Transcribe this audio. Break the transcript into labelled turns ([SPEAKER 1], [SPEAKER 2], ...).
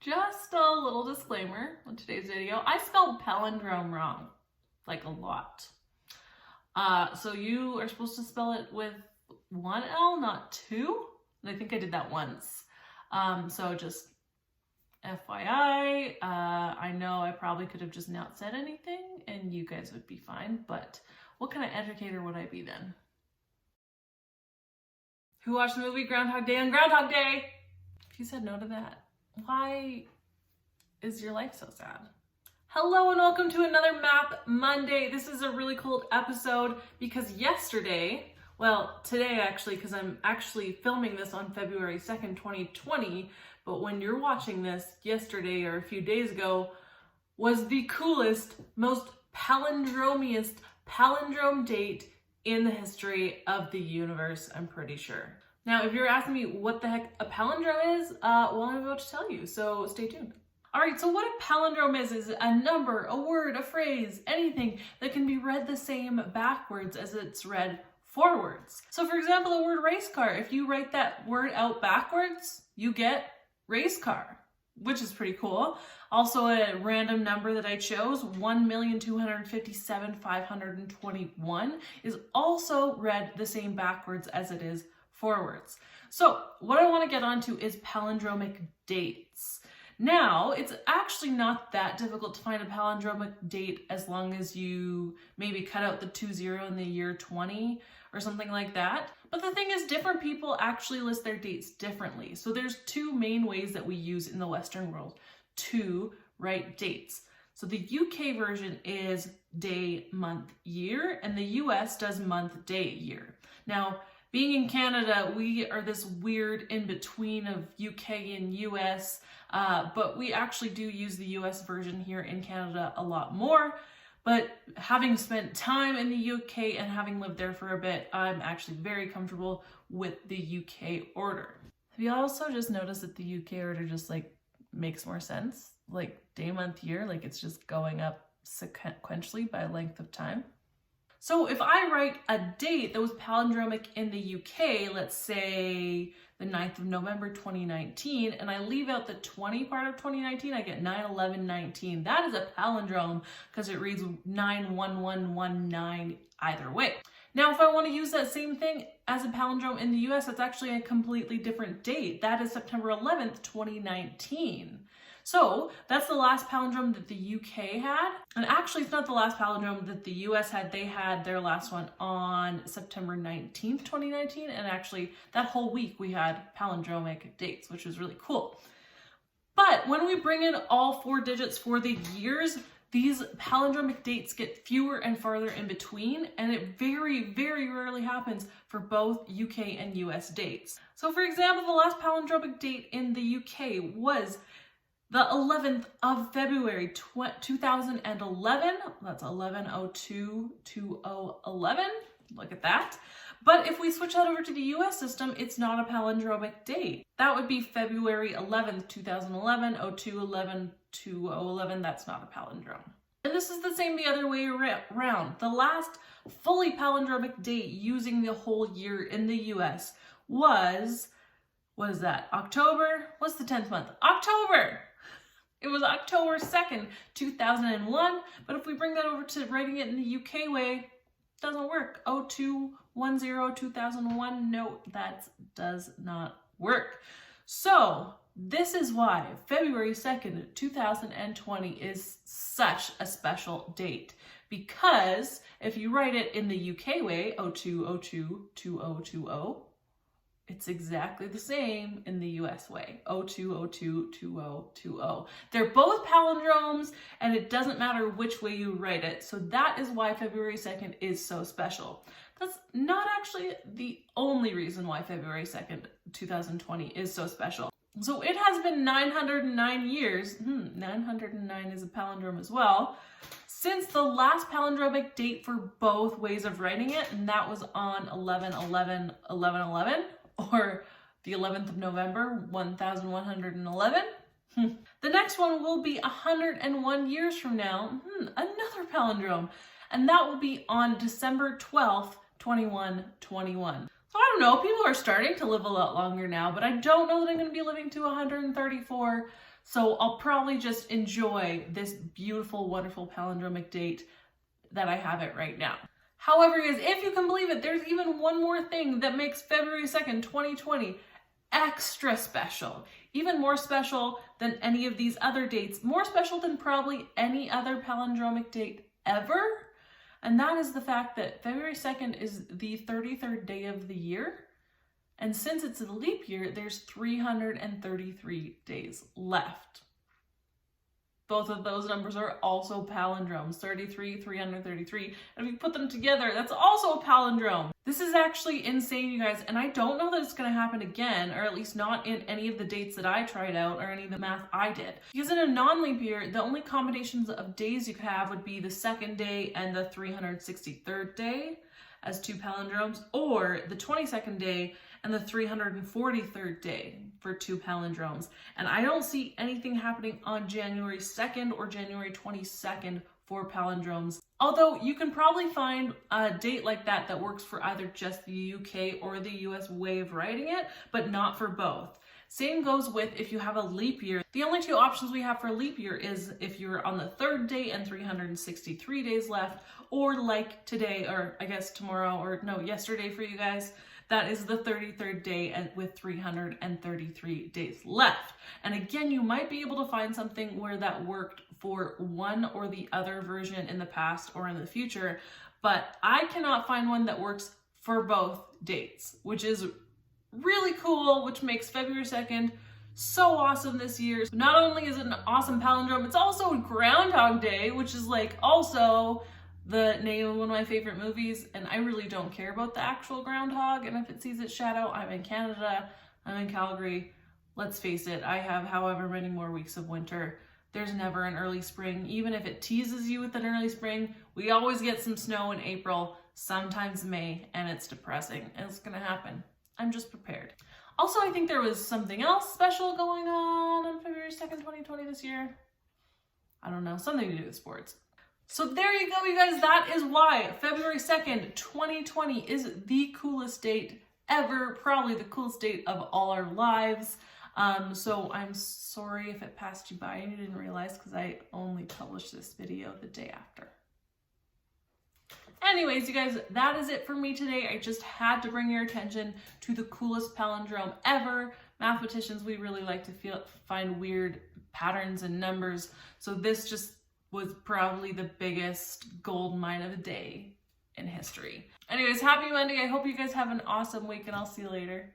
[SPEAKER 1] Just a little disclaimer on today's video. I spelled palindrome wrong, like a lot. So you are supposed to spell it with one L, not two. And I think I did that once. So just FYI, I know I probably could have just not said anything and you guys would be fine, but what kind of educator would I be then? Who watched the movie Groundhog Day on Groundhog Day? If you said no to that, why is your life so sad? Hello and welcome to another Map Monday. This is a really cool episode because yesterday, well, today actually, because I'm actually filming this on February 2nd, 2020, but when you're watching this, yesterday or a few days ago, was the coolest, most palindromiest palindrome date in the history of the universe, I'm pretty sure. Now, if you're asking me what the heck a palindrome is, well, I'm about to tell you, so stay tuned. All right, so what a palindrome is a number, a word, a phrase, anything that can be read the same backwards as it's read forwards. So for example, the word race car, if you write that word out backwards, you get race car, which is pretty cool. Also a random number that I chose, 1,257,521, is also read the same backwards as it is forwards. So what I want to get onto is palindromic dates. Now, it's actually not that difficult to find a palindromic date as long as you maybe cut out the 20 in the year 20 or something like that. But the thing is, different people actually list their dates differently. So there's two main ways that we use in the Western world to write dates. So the UK version is day, month, year, and the US does month, day, year. Now, being in Canada, we are this weird in-between of UK and US, but we actually do use the US version here in Canada a lot more. But having spent time in the UK and having lived there for a bit, I'm actually very comfortable with the UK order. Have you also just noticed that the UK order just like makes more sense? Like day, month, year, like it's just going up sequentially by length of time. So if I write a date that was palindromic in the UK, let's say the 9th of November 2019, and I leave out the 20 part of 2019, I get 9/11/19. That is a palindrome because it reads 9/11/19 either way. Now, if I want to use that same thing as a palindrome in the US, that's actually a completely different date. That is September 11th, 2019. So that's the last palindrome that the UK had. And actually, it's not the last palindrome that the US had. They had their last one on September 19th, 2019. And actually, that whole week we had palindromic dates, which was really cool. But when we bring in all four digits for the years, these palindromic dates get fewer and farther in between, and it very, very rarely happens for both UK and US dates. So for example, the last palindromic date in the UK was the 11th of February 2011, that's 11/02/2011, look at that. But if we switch that over to the US system, it's not a palindromic date. That would be February 11th, 2011, 02/11/2011, that's not a palindrome. And this is the same the other way around. The last fully palindromic date using the whole year in the US was, what is that, October? What's the 10th month? October! It was October 2nd, 2001, but if we bring that over to writing it in the UK way, it doesn't work. 02/10/2001, no, that does not work. So this is why February 2nd, 2020 is such a special date, because if you write it in the UK way, 02/02/2020, it's exactly the same in the US way, 02/02/2020. They're both palindromes, and it doesn't matter which way you write it. So that is why February 2nd is so special. That's not actually the only reason why February 2nd, 2020 is so special. So it has been 909 years, 909 is a palindrome as well, since the last palindromic date for both ways of writing it, and that was on 11/11/11/11, or the 11th of November, 1111. The next one will be 101 years from now, another palindrome, and that will be on December 12th, 2121. So I don't know, people are starting to live a lot longer now, but I don't know that I'm going to be living to 134. So I'll probably just enjoy this beautiful, wonderful palindromic date that I have it right now. However, guys, if you can believe it, there's even one more thing that makes February 2nd, 2020 extra special. Even more special than any of these other dates. More special than probably any other palindromic date ever. And that is the fact that February 2nd is the 33rd day of the year. And since it's a leap year, there's 333 days left. Both of those numbers are also palindromes, 33, 333. And if you put them together, that's also a palindrome. This is actually insane, you guys. And I don't know that it's going to happen again, or at least not in any of the dates that I tried out or any of the math I did. Because in a non-leap year, the only combinations of days you could have would be the 2nd day and the 363rd day as 2 palindromes, or the 22nd day and the 343rd day for 2 palindromes. And I don't see anything happening on January 2nd or January 22nd for palindromes. Although you can probably find a date like that that works for either just the UK or the US way of writing it, but not for both. Same goes with if you have a leap year. The only 2 options we have for leap year is if you're on the 3rd day and 363 days left, or like today, or I guess tomorrow, or no, yesterday for you guys, that is the 33rd day and with 333 days left. And again, you might be able to find something where that worked for one or the other version in the past or in the future, but I cannot find one that works for both dates, which is really cool, which makes February 2nd so awesome this year. Not only is it an awesome palindrome, it's also Groundhog Day, which is like also the name of one of my favorite movies, and I really don't care about the actual groundhog, and if it sees its shadow, I'm in Canada, I'm in Calgary. Let's face it, I have however many more weeks of winter. There's never an early spring. Even if it teases you with an early spring, we always get some snow in April, sometimes May, and it's depressing. It's gonna happen. I'm just prepared. Also, I think there was something else special going on February 2nd, 2020 this year. I don't know, something to do with sports. So there you go, you guys. That is why February 2nd, 2020 is the coolest date ever, probably the coolest date of all our lives. So I'm sorry if it passed you by and you didn't realize, because I only published this video the day after. Anyways, you guys, that is it for me today. I just had to bring your attention to the coolest palindrome ever. Mathematicians, we really like to find weird patterns and numbers. So this just was probably the biggest gold mine of a day in history. Anyways, happy Monday. I hope you guys have an awesome week, and I'll see you later.